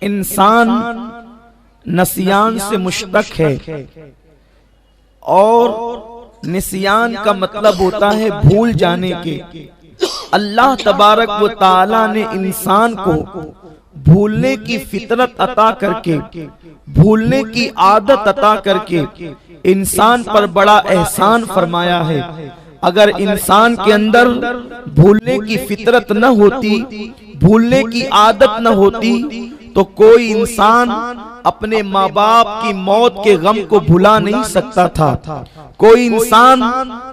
इंसान नसियान से मुश्तक है और निसियान का मतलब होता है भूल जाने के। अल्लाह तबारक व ताला ने इंसान को भूलने की फितरत अता करके, भूलने की आदत अता करके इंसान पर बड़ा एहसान फरमाया है। अगर इंसान के अंदर भूलने की फितरत न होती, भूलने की आदत न होती, तो कोई इंसान अपने माँ बाप की मौत के गम को भुला नहीं सकता था। कोई इंसान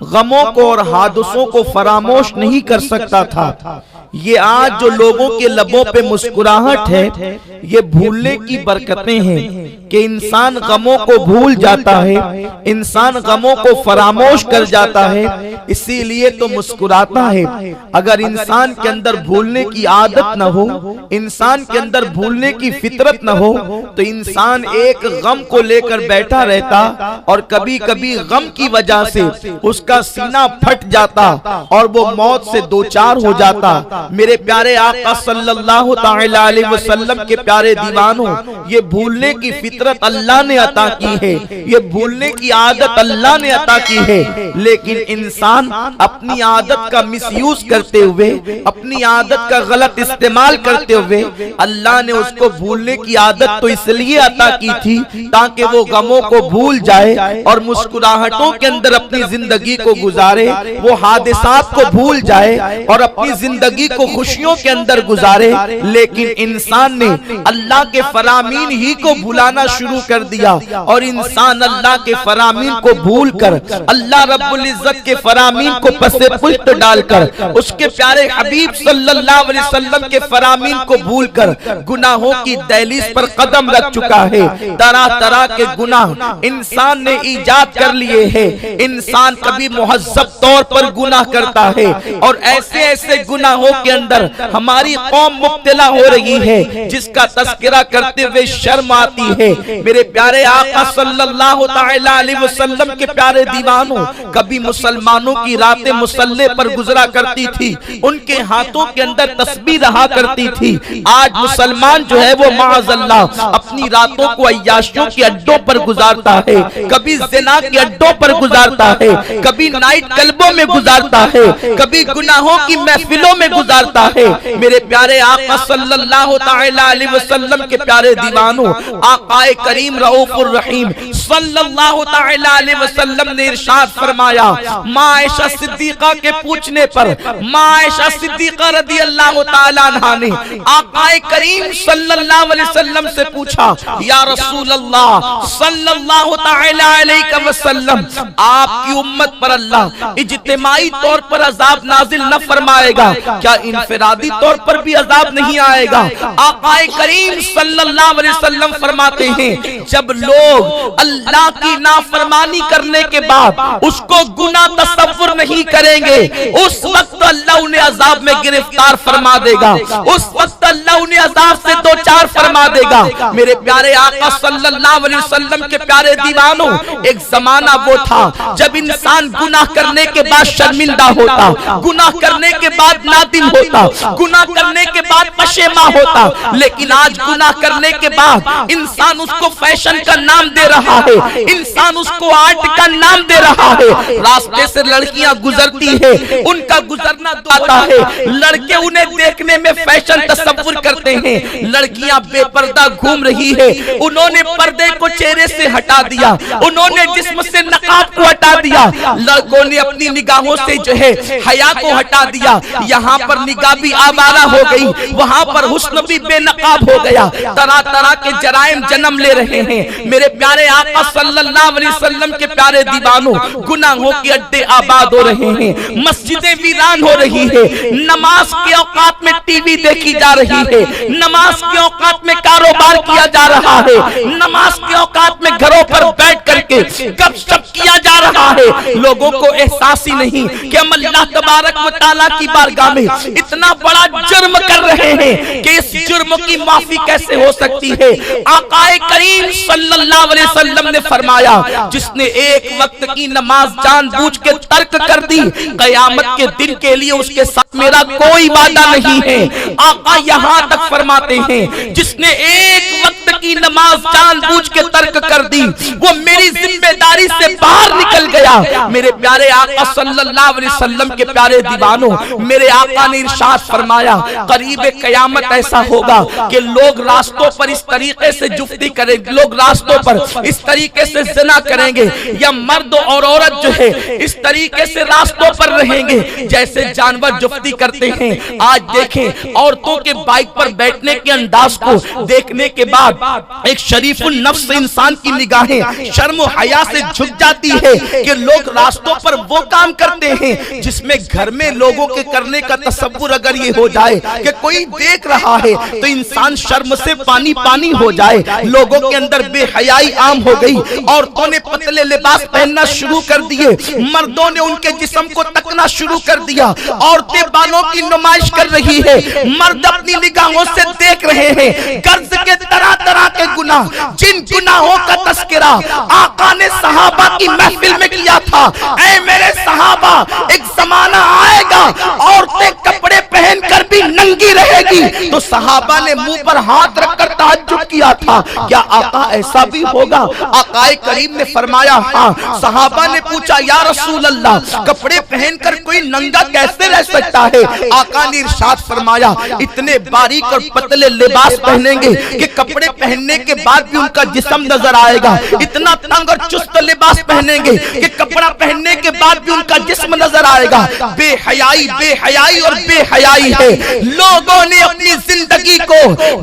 गमों को और हादसों को फरामोश नहीं कर सकता था। ये आज जो लोगों के लबों पे मुस्कुराहट है, ये भूलने की बरकतें हैं कि इंसान गमों को भूल जाता है, इंसान गमों को फरामोश कर जाता है, इसीलिए तो मुस्कुराता है। अगर इंसान के अंदर भूलने की आदत न हो, इंसान के अंदर भूलने की फितरत न हो, तो इंसान एक गम को लेकर बैठा रहता और कभी कभी गम की वजह से उसका सीना फट जाता और वो मौत से दो चार हो जाता। मेरे प्यारे आका सल्लल्लाहु तआला अलैहि वसल्लम के प्यारे दीवानों, ये भूलने की फितरत अल्लाह ने अता की है, ये भूलने की आदत अल्लाह ने अता की है। लेकिन इंसान अपनी आदत का मिसयूज करते हुए, अपनी आदत का गलत इस्तेमाल करते हुए, अल्लाह ने उसको भूलने की आदत तो इसलिए अता की थी ताकि वो गमों को भूल जाए और मुस्कुराहटों के अंदर अपनी जिंदगी को गुजारे, वो हादिसात को भूल जाए और अपनी जिंदगी को खुशियों के अंदर गुजारे। लेकिन इंसान ने अल्लाह के फरामीन ही को भुलाना शुरू कर दिया और इंसान अल्लाह के फरामीन को भूलकर, अल्लाह रब्बुल इज्जत के फरामीन को पसे पुश्त डालकर, उसके प्यारे हबीब सल्लल्लाहु अलैहि वसल्लम के फरामीन को भूलकर गुनाहों की दहलीज पर कदम रख चुका है। तरह तरह के गुनाह इंसान ने ईजाद कर लिए हैं। इंसान कभी मुहज्जब तौर पर गुनाह करता है और ऐसे ऐसे गुनाहों के अंदर हमारी कौम मुब्तला हो रही है जिसका तस्करा करते हुए शर्म आती है। मेरे प्यारे आका सल्लल्लाहु तआला अलैहि वसल्लम के प्यारे दीवानों, कभी मुसलमानों की रातें मुसल्ले पर गुजरा करती थी, उनके हाथों के अंदर तस्बीह रहा करती थी। आज मुसलमान जो है वो माअज़ल्लाह अपनी रातों को अय्याशियों के अड्डों पर गुजारता है, कभी ज़िना के अड्डों पर गुजारता है, कभी नाइट क्लबों में गुजारता है, कभी गुनाहों की महफिलों में गुजारता है। मेरे प्यारे आका सल्लल्लाहु तआला अलैहि वसल्लम के प्यारे दीवानों, आकाए करीम रऊफुर रहीम सल्लल्लाहु तआला अलैहि वसल्लम ने इरशाद फरमाया, माँ आयशा सिद्दीका के पूछने पर माँ आयशा सिद्दीका रदियल्लाहु तआला अन्हा ने आकाए करीम सल्लल्लाहु अलैहि वसल्लम से पूछा, या रसूल अल्लाह सल्लल्लाहु तआला अलैहि वसल्लम, आपकी उम्मत पर अल्लाह इज्तिमाई तौर पर अजाब नाजिल न फरमाएगा, क्या इनफरादी तौर पर भी अजाब नहीं आएगा? आकाए करीम सल्लल्लाहु अलैहि वसल्लम फरमाते हैं, जब लोग अल्लाह की नाफरमानी करने के बाद उसको गुनाह तसव्वुर नहीं करेंगे, उस वक्त अल्लाह उन्हें अजाब में गिरफ्तार फरमा देगा, उस वक्त अल्लाह उन्हें अजाब से दो चार फरमा देगा। मेरे प्यारे आका सल्लल्लाहु अलैहि वसल्लम के प्यारे दीवानों, एक जमाना वो था जब इंसान गुनाह करने के बाद शर्मिंदा होता, गुनाह करने के बाद नादिम होता, गुनाह करने के बाद पशेमा होता। लेकिन आज गुनाह करने के बाद इंसान उसको फैशन का नाम दे रहा है, इंसान उसको आर्ट का नाम दे रहा है। रास्ते से लड़कियां गुजरती है, उनका गुजरना आता है, लड़के उन्हें देखने में फैशन तसव्वुर करते हैं। लड़कियां बेपर्दा घूम रही है, उन्होंने पर्दे को चेहरे से हटा दिया, उन्होंने जिस्म से नकाब को हटा दिया, लड़कों ने अपनी निगाहों से जो है हया को हटा दिया। यहाँ पर निगाह भी आवारा हो गई, वहाँ पर हुस्न भी बेनकाब हो गया। तरह तरह के जराइम जन्म ले रहे हैं। मेरे प्यारे आका सल्लल्लाहु अलैहि वसल्लम के प्यारे दीवानों, गुनाहों के अड्डे आबाद हो रहे हैं, मस्जिदें वीरान हो रही है, नमाज के औकात में टीवी देखी जा रही है, नमाज के औकात में कारोबार किया जा रहा है, नमाज के औकात में घरों पर बैठ कर करके गपशप किया जा रहा है। लोगों को एहसास ही नहीं कि हम अल्लाह तबारक व तआला की बारगाह में इतना बड़ा जुर्म कर रहे हैं कि इस जुर्म की माफी कैसे हो सकती है। आकाए करीम सल्लल्लाहु अलैहि वसल्लम ने फरमाया, जिसने एक वक्त की नमाज जानबूझ के तर्क कर दी, कयामत के दिन के लिए उसके साथ मेरा कोई वादा नहीं है। आका यहाँ तक फरमाते हैं, जिसने एक वक्त की नमाज जानबूझ के तर्क कर दी, वो मेरी जिम्मेदारी से बाहर निकल गया। मेरे प्यारे आका सल्लल्लाहु अलैहि वसल्लम के प्यारे दीवानों, मेरे आका ने इरशाद फरमाया, करीब कयामत ऐसा होगा कि लोग रास्तों पर इस तरीके से जुफ्ती करेंगे, लोग रास्तों पर इस तरीके से ज़िना करेंगे, या मर्द और औरत जो है इस तरीके से रास्तों पर रहेंगे जैसे जानवर जुफ्ती करते हैं। आज देखें, औरतों के बाइक पर बैठने के अंदाज को देखने के बाद एक शरीफुल नफ्स इंसान की निगाहें शर्म और हया से झुक जाती है कि लोग रास्तों पर वो काम करते हैं जिसमें घर में लोगों के करने का तसव्वुर अगर ये हो जाए कि कोई देख रहा है तो इंसान शर्म से पानी पानी हो जाए। लोगों के अंदर बेहयाई आम हो गई। औरतों ने पतले लिबास पहनना शुरू कर दिए, मर्दों ने उनके जिस्म को तकना शुरू कर दिया। औरतें बालों की नुमाइश कर रही है, मर्द अपनी निगाहों से देख रहे हैं कर्ज के तरह तरह के गुनाह, जिन गुनाहों का तस्करा आका ने सहाबा की महफिल में किया था। ऐ मेरे सहाबा, एक जमाना आएगा औरतें कपड़े पहनकर भी नंगी रहेगी। तो सहाबा ने मुंह पर हाथ रखकर तहज्जुद किया था, क्या आका ऐसा भी होगा? आकाए करीम ने फरमाया हाँ। सहाबा ने पूछा, या रसूल अल्लाह, कपड़े पहनकर कोई नंगा कैसे रह सकता है? आका ने इरशाद फरमाया, इतने बारीक और पतले लिबास पहनेंगे कि कपड़े पहनने के बाद भी उनका जिस्म नजर आएगा। इतना तंग और चुस्त लिबास पहनेंगे कि कपड़ा पहनने के बाद भी उनका जिस्म नजर आएगा। बेहयाई, बेहयाई और बेहयाई है। लोगों ने अपनी जिंदगी को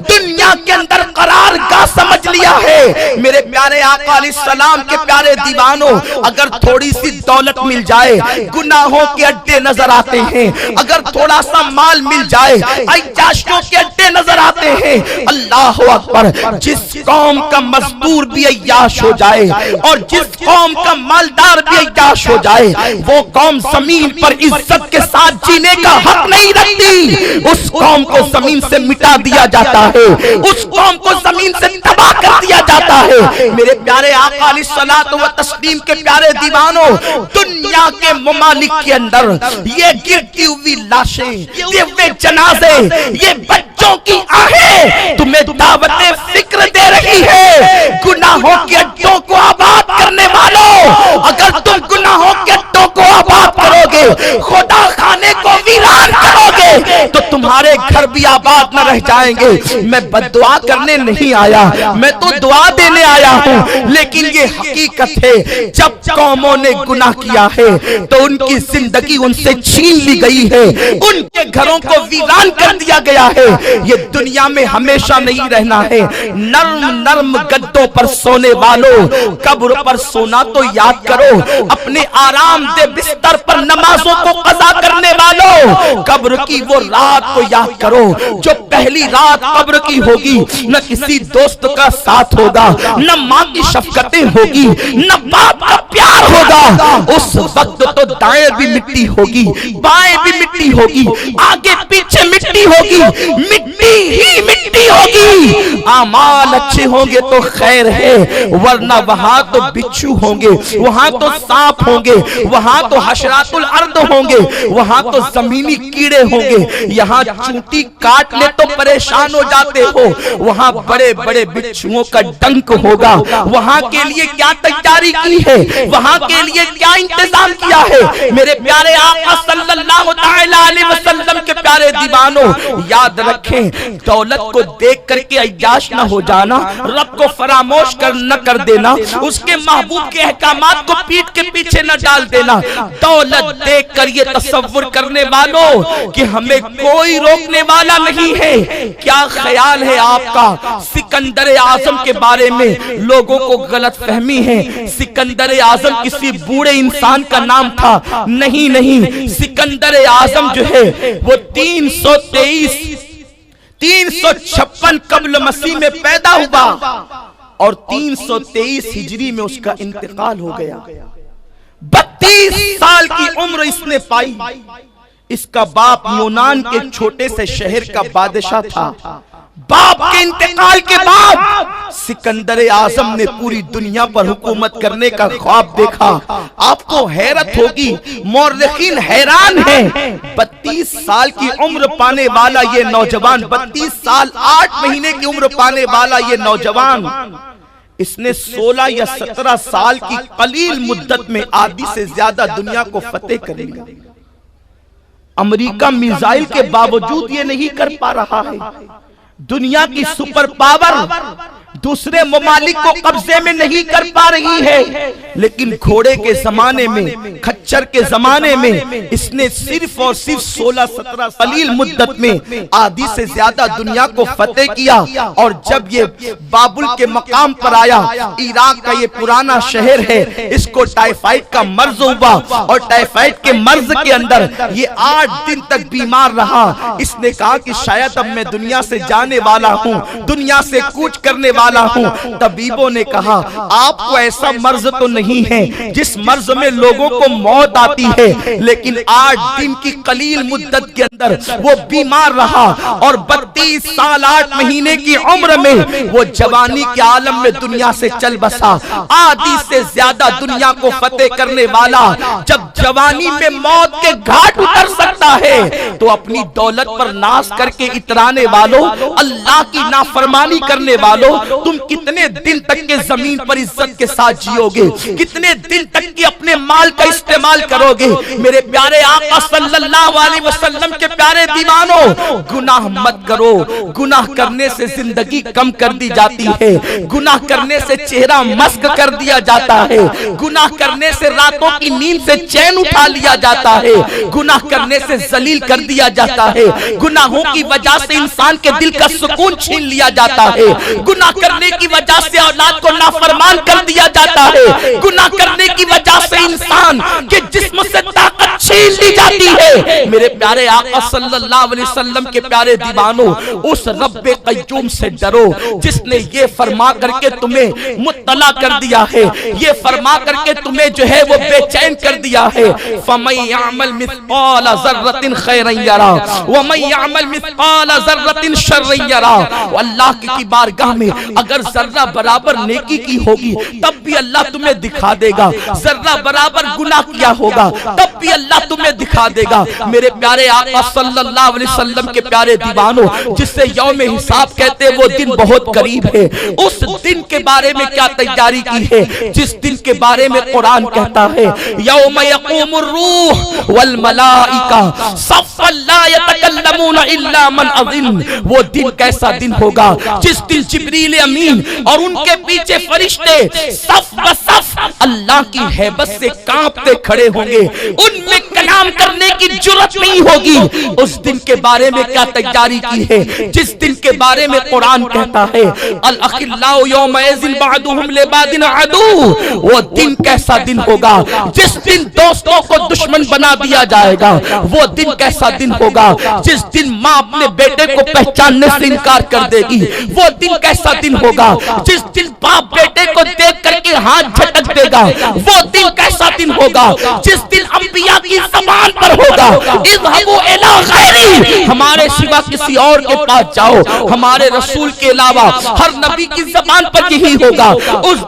दुनिया के अंदर करारगाह समझ लिया है। मेरे प्यारे आका अलैहिस्सलाम के प्यारे दीवानों, अगर थोड़ी सी दौलत मिल जाए गुनाहों के अड्डे नजर आते हैं, अगर थोड़ा सा माल मिल जाए अय्याशों के अड्डे नजर आते हैं। अल्लाह अकबर, जिस कौम का मजदूर भी अय्याश हो जाए और जिस कौम का मालदार भी अय्याश हो जाए, वो कौम जमीन पर इज्जत के साथ जीने का हक नहीं रखती। उस कौम को जमीन से मिटा दिया जाता है, उस कौम को जमीन से तबाह कर दिया जाता है। मेरे प्यारे आका अलैहिस्सलातु व तस्लीम के प्यारे दीवानों, दुनिया के ममालिक के अंदर ये गिरती हुई लाशें, ये जनाजे, ये बच्चों की आहें तुम्हें दावते फिक्र दे रही है। गुनाहों के अड्डों को आबाद करने वालों, अगर तुम गुनाहों के अड्डों को आबाद करोगे, खुदा खाने को वीरान करोगे, तो तुम्हारे घर भी आबाद न रह जाएंगे। मैं बद्दुआ करने नहीं आया, मैं तो दुआ देने आया हूँ। लेकिन ये हकीकत है, जब कौमों ने गुनाह किया है तो उनकी जिंदगी उनसे छीन ली गई है, उनके घरों को वीरान कर दिया गया है। ये दुनिया में हमेशा नहीं रहना है। नर्म नर्म गद्दों पर सोने वालों, कब्र पर सोना तो याद करो। अपने आराम दे बिस्तर पर नमाजों को कज़ा करने वालों, कब्र की वो रात को याद करो जो पहली रात कब्र की होगी। न किसी दोस्त का साथ होगा, न माँ की शफकतें होगी, न बाप का प्यार होगा। उस वक्त तो दाएं भी मिट्टी होगी, बाएं भी मिट्टी होगी, आगे पीछे मिट्टी होगी, मिट्टी ही मिट्टी होगी। आमाल अच्छे होंगे तो खैर है, वरना वहां तो बिच्छू होंगे, वहां तो सांप होंगे, वहां तो हशरातुल अर्द होंगे, वहां तो जमीनी कीड़े होंगे। यहाँ चूंटी काट ले तो परेशान हो जाते हो, वहां बड़े बड़े बिच्छुओं का डंक होगा। वहां के लिए क्या तैयारी की है, वहां के लिए क्या इंतजाम किया है। मेरे प्यारे आका सल्लल्लाहु अलैहि वसल्लम के प्यारे दीवानों, याद रखें, दौलत को देख करके अय्याश न हो जाना, रब को फरामोश न कर देना, उसके महबूब के अहकामात को पीठ के पीछे न डाल देना। दौलत देख कर ये तसव्वुर करने वालों कि हमें कोई रोकने वाला नहीं है। क्या ख्याल है आपका? सिकंदर आजम के बारे में लोगों को गलत फहमी है। सिकंदर आजम किसी बूढ़े इंसान का नाम था, नहीं नहीं, सिकंदर आजम जो है वो 356 कब्ल मसीह में पैदा हुआ और 323 हिजरी में उसका इंतकाल हो गया। 32 साल की उम्र इसने पाई। इसका बाप यूनान के छोटे से शहर का बादशाह था। बाप के इंतकाल के बाद सिकंदर आजम ने पूरी दुनिया पर हुकूमत करने का ख्वाब देखा। आपको हैरत होगी, मौर्रिखीन हैरान हैं। 32 साल की उम्र पाने वाला ये नौजवान, 32 साल 8 महीने की उम्र पाने वाला ये नौजवान, इसने 16 या 17 साल की कलील मुद्दत में आधी से ज्यादा दुनिया को फतेह कर लिया। अमेरिका मिसाइल के बावजूद ये नहीं कर पा रहा है। दुनिया की सुपर पावर दूसरे ममालिक को कब्जे में नहीं कर पा रही है, लेकिन घोड़े के जमाने में, खच्चर के जमाने में इसने सिर्फ और सिर्फ 16-17 कलील मुद्दत में आधी से ज्यादा दुनिया को फतेह किया। और जब ये बाबुल के मकाम पर आया, इराक का ये पुराना शहर है, इसको टाइफाइड का मर्ज हुआ और टाइफाइड के मर्ज के अंदर ये 8 दिन तक बीमार रहा। इसने कहा कि शायद अब मैं दुनिया से जाने वाला हूँ, दुनिया से कूच करने वाला हूं। तबीबों ने कहा आपको ऐसा मर्ज तो नहीं है जिस मर्ज में लोगों को मौत आती है, लेकिन 8 दिन की कलील मुद्दत के अंदर वो बीमार रहा और 32 साल 8 महीने की उम्र में वो जवानी के आलम में दुनिया से चल बसा। आधी से ज्यादा दुनिया को फतेह करने वाला जब जवानी में मौत के घाट उतर सकता है तो अपनी दौलत पर नाश करके इतराने वालों, अल्लाह की नाफरमानी करने वालों, तुम कितने दिन तक के जमीन पर इज्जत के साथ जियोगे? कितने दिन तक के अपने माल का इस्तेमाल करोगे? मेरे प्यारे आका सल्लल्लाहु अलैहि वसल्लम के प्यारे दीवानों, गुनाह मत करो। गुनाह करने से जिंदगी कम कर दी जाती है, गुनाह करने से चेहरा मस्क कर दिया जाता है, गुनाह करने से रातों की नींद से चैन उठा लिया जाता है, गुनाह करने से जलील कर दिया जाता है, गुनाहों की वजह से इंसान के दिल का सुकून छीन लिया जाता है, गुनाह करने की वजह से औलाद को नाफरमान कर दिया जाता है, गुनाह करने की वजह से इंसान के जिस्म से ताकत छीन ली जाती है। मेरे प्यारे आका सल्लल्लाहु अलैहि वसल्लम के प्यारे दीवानों, उस रब्बे क़य्यूम से डरो जिसने ये फरमा करके तुम्हें मुत्तला कर दिया है, ये फरमा करके तुम्हें जो है वो बेचैन कर दिया है। फमन यअमल मिस्क़ाल ज़र्रतिन खैरन यरा व मन यअमल मिस्क़ाल ज़र्रतिन शर्रन यरा। अल्लाह की बारगाह में अगर जर्रा बराबर नेकी की होगी तब भी अल्लाह तुम्हें दिखा देगा, जर्रा बराबर गुनाह किया होगा तब भी अल्लाह तुम्हें दिखा देगा। मेरे प्यारे आका सल्लल्लाहु अलैहि वसल्लम के प्यारे दीवानों, जिससे यौम हिसाब कहते हैं वो दिन बहुत करीब है, उस दिन के बारे में क्या तैयारी की है जिस दिन के बारे में कुरान कहता है यौम यक़ूमुर रूह वल मलाइका सफ़्फ़न ला यतकल्लमूना इल्ला मन अज़िन। वो दिन कैसा दिन होगा जिस दिन जिब्रील अमीन और उनके पीछे फरिश्ते सफ ब सफ अल्लाह की हैबत से कांपते खड़े होंगे, उनमें कलाम करने की जुर्रत नहीं होगी। उस दिन के बारे में क्या तैयारी की है जिस दिन के बारे में कुरान कहता है अल अखिल्लाउ यौमइज़िन बअदुहुम लिबादिन अदू। वो दिन कैसा दिन होगा जिस दिन दोस्तों को दुश्मन बना दिया जाएगा। वो दिन कैसा दिन होगा जिस दिन माँ अपने बेटे को पहचानने से इनकार कर देगी। वो दिन कैसा दिन होगा जिस दिन बाप बेटे को देख करके हाथ झटक देगा। वो दिन कैसा दिन होगा जिस दिन अंबिया की ज़बान पर होगा इज़हबू इला गैरी, हमारे सिवा किसी और के पास जाओ, हमारे रसूल के अलावा हर नबी की ज़बान पर यही होगा। उस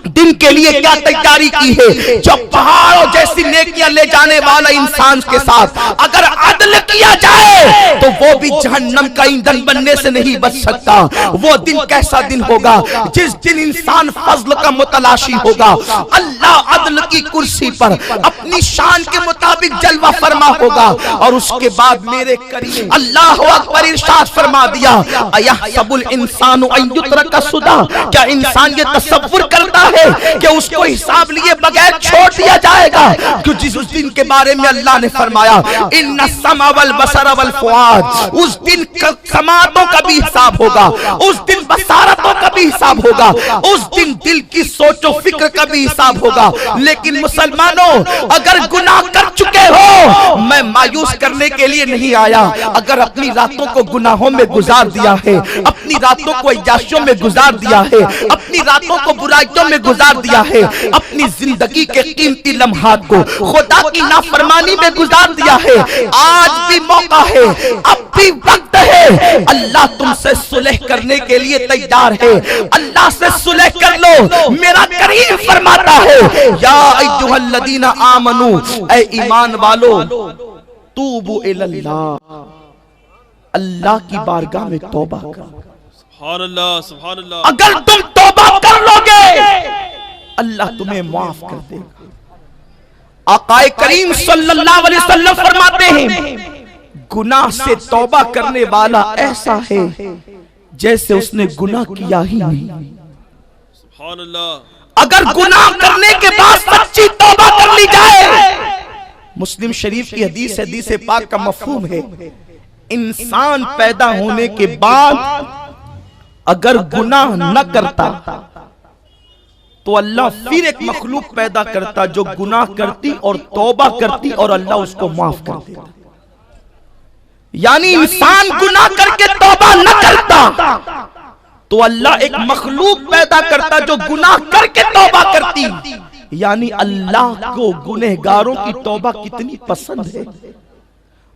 दिन के लिए क्या तैयारी की है? जो पहाड़ों जैसी नेकियां ले जाने वाला इंसान के साथ अगर अदल किया जाए तो वो भी जहन्नम का ईंधन बनने से नहीं बच सकता। वो दिन कैसा दिन होगा जिस दिन इंसान फजल का मुतलाशी होगा। अल्लाह अदल की कुर्सी पर अपनी शान के मुताबिक जलवा फरमा होगा और उसके बाद मेरे करीम अल्लाह अकबर इरशाद फरमा दिया अयहसबुल इंसानु अन युत्रका सुदा, क्या इंसान ये तसव्वुर करता है कि उसको हिसाब लिए बगैर छोड़ दिया जाएगा? क्योंकि उस दिन के बारे में अल्लाह ने फरमाया इन्ना समा वल बसर वल फुआद, उस दिन समातों का भी हिसाब होगा, उस दिन बसारतों का भी हिसाब होगा, उस दिन दिल की सोचो फिक्र का भी हिसाब होगा। लेकिन मुसलमानों, अगर गुनाह कर चुके हो, मैं मायूस करने के लिए नहीं आया। अगर अपनी रातों को गुनाहों में गुजार दिया है, अपनी अपनी रातों को अय्याशियों में गुजार दिया है, अपनी रातों को बुराइयों में गुजार दिया है, अपनी जिंदगी के कीमती लम्हात को खुदा की नाफरमानी में गुजार दिया है। आज भी मौका है, अब भी वक्त है, अल्लाह तुमसे सुलह करने के लिए तैयार है। अल्लाह से सुलह कर लो। मेरा करीम फरमाता है, या अय्युहल्लज़ीना आमनू, ऐ ईमान वालो, तूबू इलल्लाह, अल्लाह की बारगाह में तौबा करो। सुभान अल्लाह, सुभान अल्लाह। अगर तुम तौबा कर लोगे, अल्लाह तुम्हें माफ कर देगा। आकाए करीम सल्लल्लाहु अलैहि वसल्लम फरमाते हैं, गुनाह से तौबा करने वाला ऐसा है जैसे उसने गुनाह किया ही नहीं। सुभान अल्लाह। अगर गुनाह करने के बाद सच्ची तौबा कर ली जाए, मुस्लिम शरीफ की हदीस, हदीस पाक का मफहूम है, इंसान पैदा होने के बाद अगर गुनाह न करता तो अल्लाह फिर एक मखलूक पैदा करता जो गुनाह करती और तौबा करती और अल्लाह उसको माफ कर देता। यानी इंसान गुनाह करके तौबा न करता तो अल्लाह एक मखलूक पैदा करता जो गुनाह करके तौबा करती। यानी अल्लाह को गुनहगारों की तौबा कितनी पसंद है,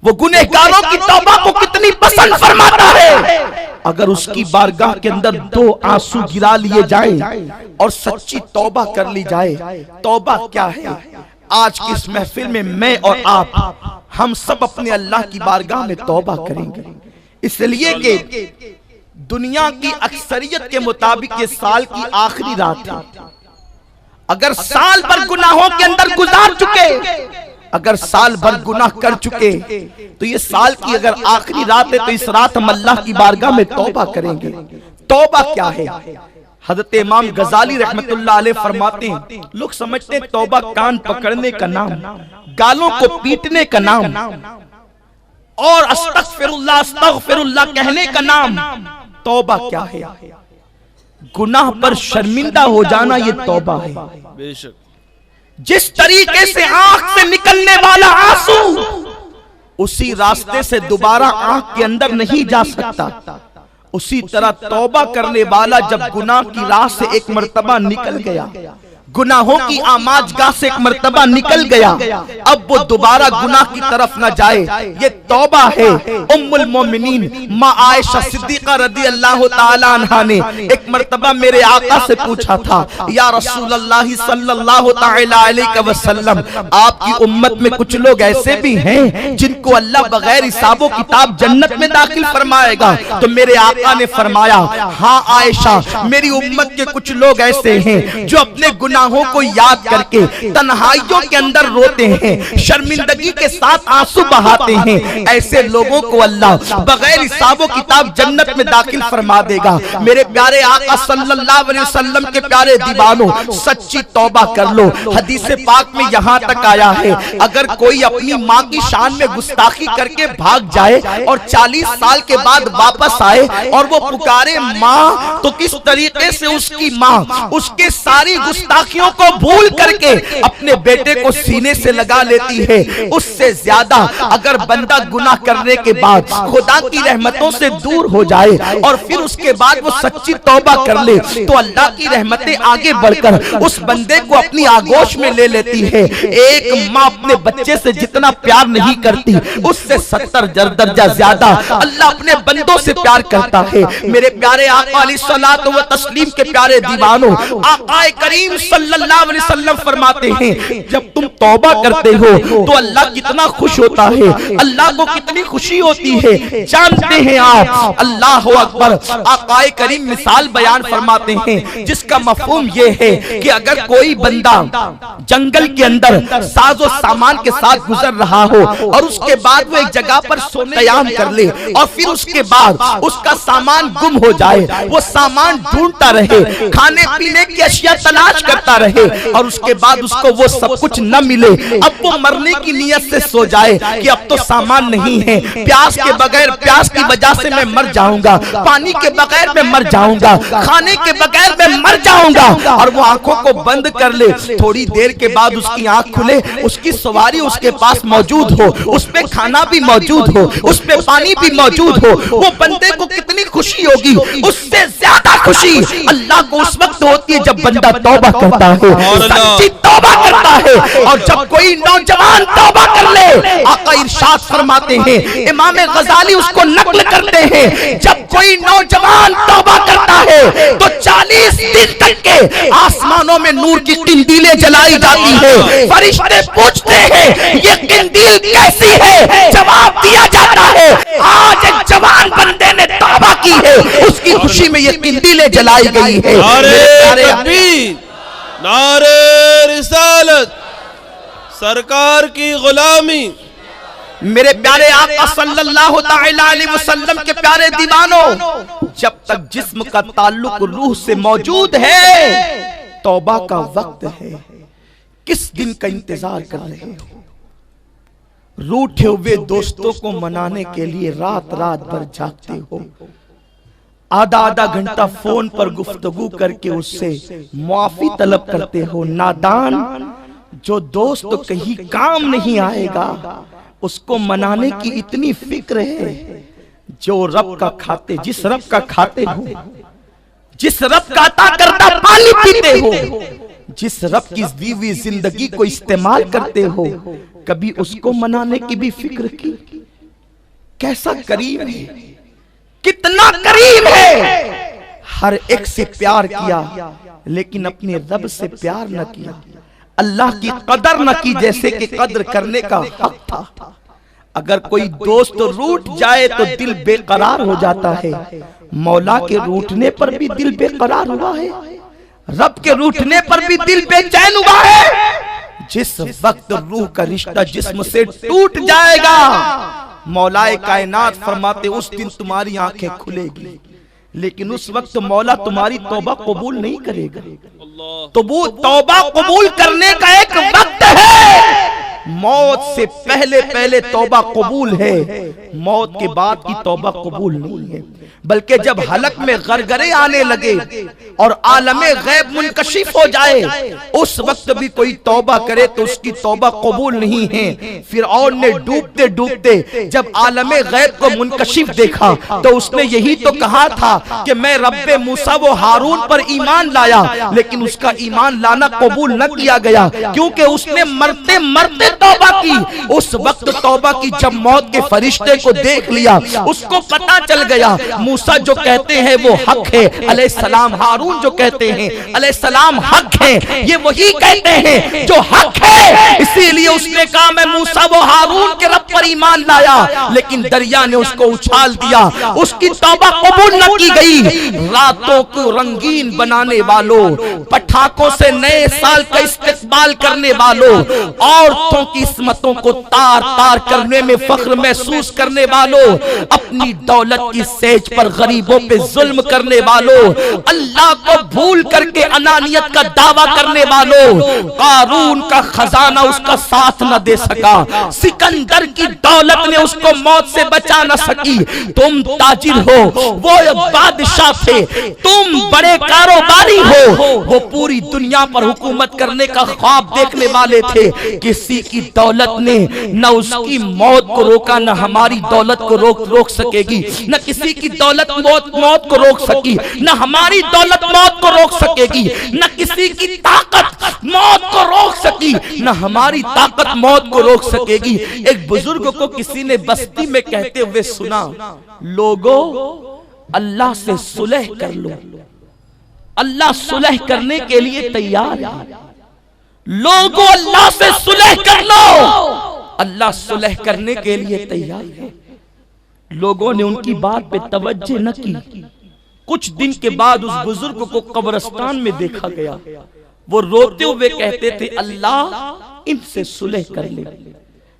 वो गुनहगारों की तौबा को कितनी पसंद फरमाता है। अगर उसकी बारगाह के अंदर 2 आंसू गिरा लिए जाएं और सच्ची तौबा कर ली जाए। तौबा क्या है? आज की इस महफिल में मैं और आप, हम सब अपने अल्लाह की बारगाह में तौबा करेंगे, इसलिए कि दुनिया की अक्सरियत के मुताबिक ये साल की आखिरी रात है। अगर साल भर गुनाहों के अंदर गुजार चुके, अगर साल भर गुनाह कर चुके, तो ये साल की अगर आखिरी रात है तो इस रात हम अल्लाह की बारगाह में तौबा करेंगे। तौबा क्या है? हज़रत इमाम गजाली रहमतुल्लाह अलैह फरमाते हैं, लोग समझते हैं तौबा कान पकड़ने का नाम, गालों को पीटने का नाम और अस्तगफिरुल्लाह अस्तगफिरुल्लाह कहने का नाम। तौबा क्या है? गुनाह पर शर्मिंदा हो जाना, ये तौबा है। बेशक। जिस तरीके से आंख से निकलने वाला आंसू उसी रास्ते से दोबारा आंख के अंदर नहीं जा सकता, उसी तरह तौबा करने वाला जब गुनाह की राह से एक मर्तबा निकल गया, गुनाहों की आमाजगाह से एक मर्तबा निकल गया, अब वो दोबारा गुनाह की तरफ न जाए। ये तौबा है। उम्मुल मोमिनीन माँ आयशा सिद्दीक़ा रज़ियल्लाहु ताला अन्हा ने एक मर्तबा मेरे आका से पूछा था, या रसूलल्लाह सल्लल्लाहु ताला अलैहि वसल्लम, आपकी उम्मत में कुछ लोग ऐसे भी हैं जिनको अल्लाह बगैर हिसाबो किताब जन्नत में दाखिल फरमाएगा? तो मेरे आका ने फरमाया, हाँ आयशा, मेरी उम्मत के कुछ लोग ऐसे हैं जो अपने गुनाहों को याद करके तन्हाइयों के अंदर रोते हैं, शर्मिंदगी के साथ आंसू बहाते हैं। ऐसे लोगों को अल्लाह बगैर हिसाबो किताब जन्नत में दाखिल फरमा देगा। मेरे प्यारे आका सल्लल्लाहु अलैहि वसल्लम के प्यारे दीवानों, सच्ची तौबा कर लो। हदीस पाक में यहाँ तक आया है, अगर कोई अपनी माँ की शान में गुस्ताखी करके भाग जाए और 40 साल के बाद वापस आए और वो पुकारे माँ, तो किस तरीके से उसकी माँ उसके सारी गुस्ताखियों को भूल करके अपने बेटे को सीने से लगा लेती है। उससे ज्यादा अगर बंदा गुनाह करने के बाद खुदा की रहमतों से दूर हो जाए और फिर उसके बाद वो सच्ची तौबा कर ले, तो अल्लाह की रहमतें आगे बढ़कर उस बंदे को अपनी आगोश में ले लेती है। एक माँ अपने बच्चे से जितना प्यार नहीं करती, उससे 70 दर्जा ज्यादा अल्लाह अपने बंदों से प्यार करता है। मेरे प्यारे आका अलैहिस्सलातु व तस्लीम के प्यारे दीवानों, आका करीम सल्लल्लाहु अलैहि वसल्लम फरमाते हैं, जब तुम तौबा करते हो तो अल्लाह कितना खुश होता है, अल्लाह को कितनी खुशी होती है, जानते हैं आप? अल्लाह अकबर। आका करीम मिसाल बयान फरमाते हैं जिसका मफहूम ये है कि अगर कोई बंदा जंगल के अंदर साजो सामान के साथ गुजर रहा हो और उसके बाद वो एक जगह पर सोने कयाम कर ले और फिर उसके बाद उसका सामान गुम हो जाए, वो सामान ढूंढता रहे, खाने पीने की अशिया तलाश करता करता रहे और उसके बाद उसको वो सब कुछ न मिले, अब वो मरने की नीयत से सो जाए कि अब तो सामान नहीं है, प्यास के बगैर, प्यास की वजह से मैं मर जाऊंगा, पानी के बगैर मैं मर जाऊंगा, खाने के बगैर मैं मर जाऊंगा, और वो आंखों को बंद कर ले। थोड़ी देर के बाद उसकी आंख खुले, उसकी सवारी उसके पास मौजूद हो, उस पे खाना भी मौजूद हो, उस पे पानी भी मौजूद हो, वो बंदे को कितनी खुशी होगी। उससे ज्यादा खुशी अल्लाह को उस वक्त होती है जब बंदा तौबा करता है, सच्ची तौबा करता है। और जब कोई नौजवान तौबा कर ले, आका इरशाद फरमाते हैं, इमाम गजाली उसको नक्ल करते हैं, जब कोई नौजवान तौबा करता है तो 40 दिन तक के आसमानों में नूर की किंदीलें जलाई जाती है। फरिश्ते पूछते हैं ये किंदील कैसी है, जवाब दिया जाता है आज एक जवान बंदे ने तौबा की है, उसकी खुशी में ये किंदीलें जलाई गई है। नारे तकबीर, नारे रिसालत, सरकार की गुलामी। मेरे प्यारे आका सल्लल्लाहु तआला अलैहि वसल्लम के प्यारे दीवानों, जब तक जिस्म का ताल्लुक रूह से मौजूद है, तौबा का वक्त है। किस दिन का इंतजार कर रहे हो? रूठे हुए दोस्तों को मनाने के लिए रात रात भर जागते हो, आधा आधा घंटा फोन पर गुफ्तगू करके उससे मुआफी तलब करते हो। नादान, जो दोस्त कहीं काम नहीं आएगा उसको मनाने की इतनी फिक्र है। जो रब का खाते, जिस रब का खाते हो, जिस रब का अता करता पानी पीते हो, जिस रब की दी हुई जिंदगी को इस्तेमाल करते हो, कभी उसको मनाने की भी फिक्र की? कैसा करीम है, कितना करीम है। हर एक से प्यार किया लेकिन अपने रब से प्यार न किया, अल्लाह की कदर न की जैसे कि कदर करने का हक था। अगर कोई दोस्त रूठ जाए तो दिल बेकरार हो जाता है। मौला के रूठने पर भी दिल बेकरार हुआ है, रब के रूठने पर भी दिल बेचैन हुआ है। जिस वक्त रूह का रिश्ता जिस्म से टूट जाएगा, मौलाए कायनात फरमाते उस दिन तुम्हारी आंखें खुलेगी, लेकिन उस वक्त मौला तुम्हारी तौबा कबूल नहीं करेगा। तो वो तौबा कबूल करने का एक वक्त है। मौत से पहले पहले तौबा कबूल है, मौत के बाद की तौबा कबूल नहीं है। बल्कि जब हलक में गरगरे आने लगे और आलमे गैब मुनकशिफ हो जाए, उस वक्त भी कोई तौबा करे तो उसकी तौबा कबूल नहीं है। फिरऔन ने डूबते डूबते जब आलमे गैब को मुनकशिफ देखा तो उसने यही तो कहा था कि मैं रब्बे मूसा व हारून पर ईमान लाया, लेकिन उसका ईमान लाना कबूल न किया गया क्योंकि उसने मरते मरते तौबा की। उस वक्त तौबा की जब मौत के फरिश्ते को देख लिया, उसको पता चल गया मूसा जो कहते हैं वो हक है, अलैहिस्सलाम हारून जो कहते हैं अलैहिस्सलाम हक है, ये वही कहते हैं जो हक है। इसीलिए उसने कहा मैं मूसा व हारून के रब पर ईमान लाया, लेकिन दरिया ने उसको उछाल दिया, उसकी तौबा कबूल न की गई। रातों को रंगीन बनाने वालों, पटाखों से नए साल का इस्तेकबाल करने वालों, औरतों की इस्मतों को तार तार करने में फख्र महसूस करने वालों, अपनी दौलत की सेज पर गरीबों पे जुल्म करने वालों, अल्लाह को भूल करके अनानियत का दावा करने वालों, कारून का खजाना उसका साथ न दे सका, सिकंदर की दौलत ने उसको मौत से बचा न सकी। तुम ताजिर हो, वो बादशाह थे, तुम बड़े कारोबारी हो, वो पूरी दुनिया पर हुकूमत करने का ख्वाब देखने वाले थे। किसी की दौलत ने न उसकी मौत को रोका, न हमारी दौलत को रोक सकेगी, न किसी की दौलत मौत को रोक सकी, न हमारी दौलत मौत को रोक सकेगी, न किसी की ताकत मौत को रोक सकी, न हमारी ताकत मौत को रोक सकेगी। एक बुजुर्ग को किसी ने बस्ती में कहते हुए सुना, लोगों अल्लाह से सुलह कर लो, अल्लाह सुलह करने के लिए तैयार है। लोगों अल्लाह से सुलह कर लो, अल्लाह सुलह करने के लिए तैयार है। लोगों ने उनकी बात पे तवज्जो न की। कुछ दिन के बाद उस बुजुर्ग को कब्रिस्तान में देखा गया, वो रोते हुए कहते थे अल्लाह इनसे सुलह कर ले,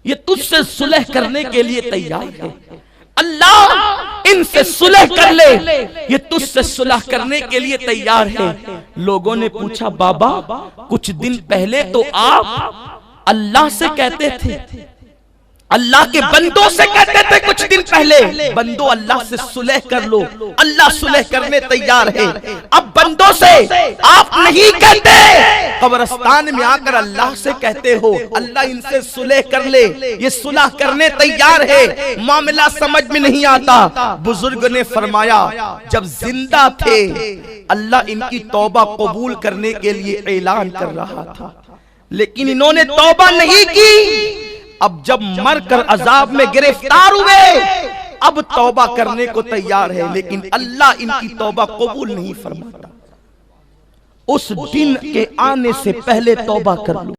ये तुझसे सुलह करने के लिए तैयार है। अल्लाह इन इनसे सुलह कर ले, ये तुझसे सुलह करने के लिए तैयार है। लोगों ने पूछा बाबा कुछ दिन पहले तो आप अल्लाह से कहते थे, अल्लाह के बंदों से कहते थे कुछ दिन पहले, बंदो अल्लाह से सुलह कर लो, अल्लाह सुलह करने तैयार है। अब बंदों से आप नहीं कहते, कब्रिस्तान में आकर अल्लाह से कहते हो अल्लाह इनसे सुलह कर ले, ये सुलह करने तैयार है। मामला समझ में नहीं आता। बुजुर्ग ने फरमाया जब जिंदा थे अल्लाह इनकी तौबा कबूल करने के लिए ऐलान कर रहा था, लेकिन इन्होंने तौबा नहीं की। अब जब मरकर अजाब में गिरफ्तार हुए अब तौबा करने को तैयार है, लेकिन अल्लाह इनकी तौबा कबूल नहीं फरमाता। उस दिन के आने से पहले तौबा कर लो।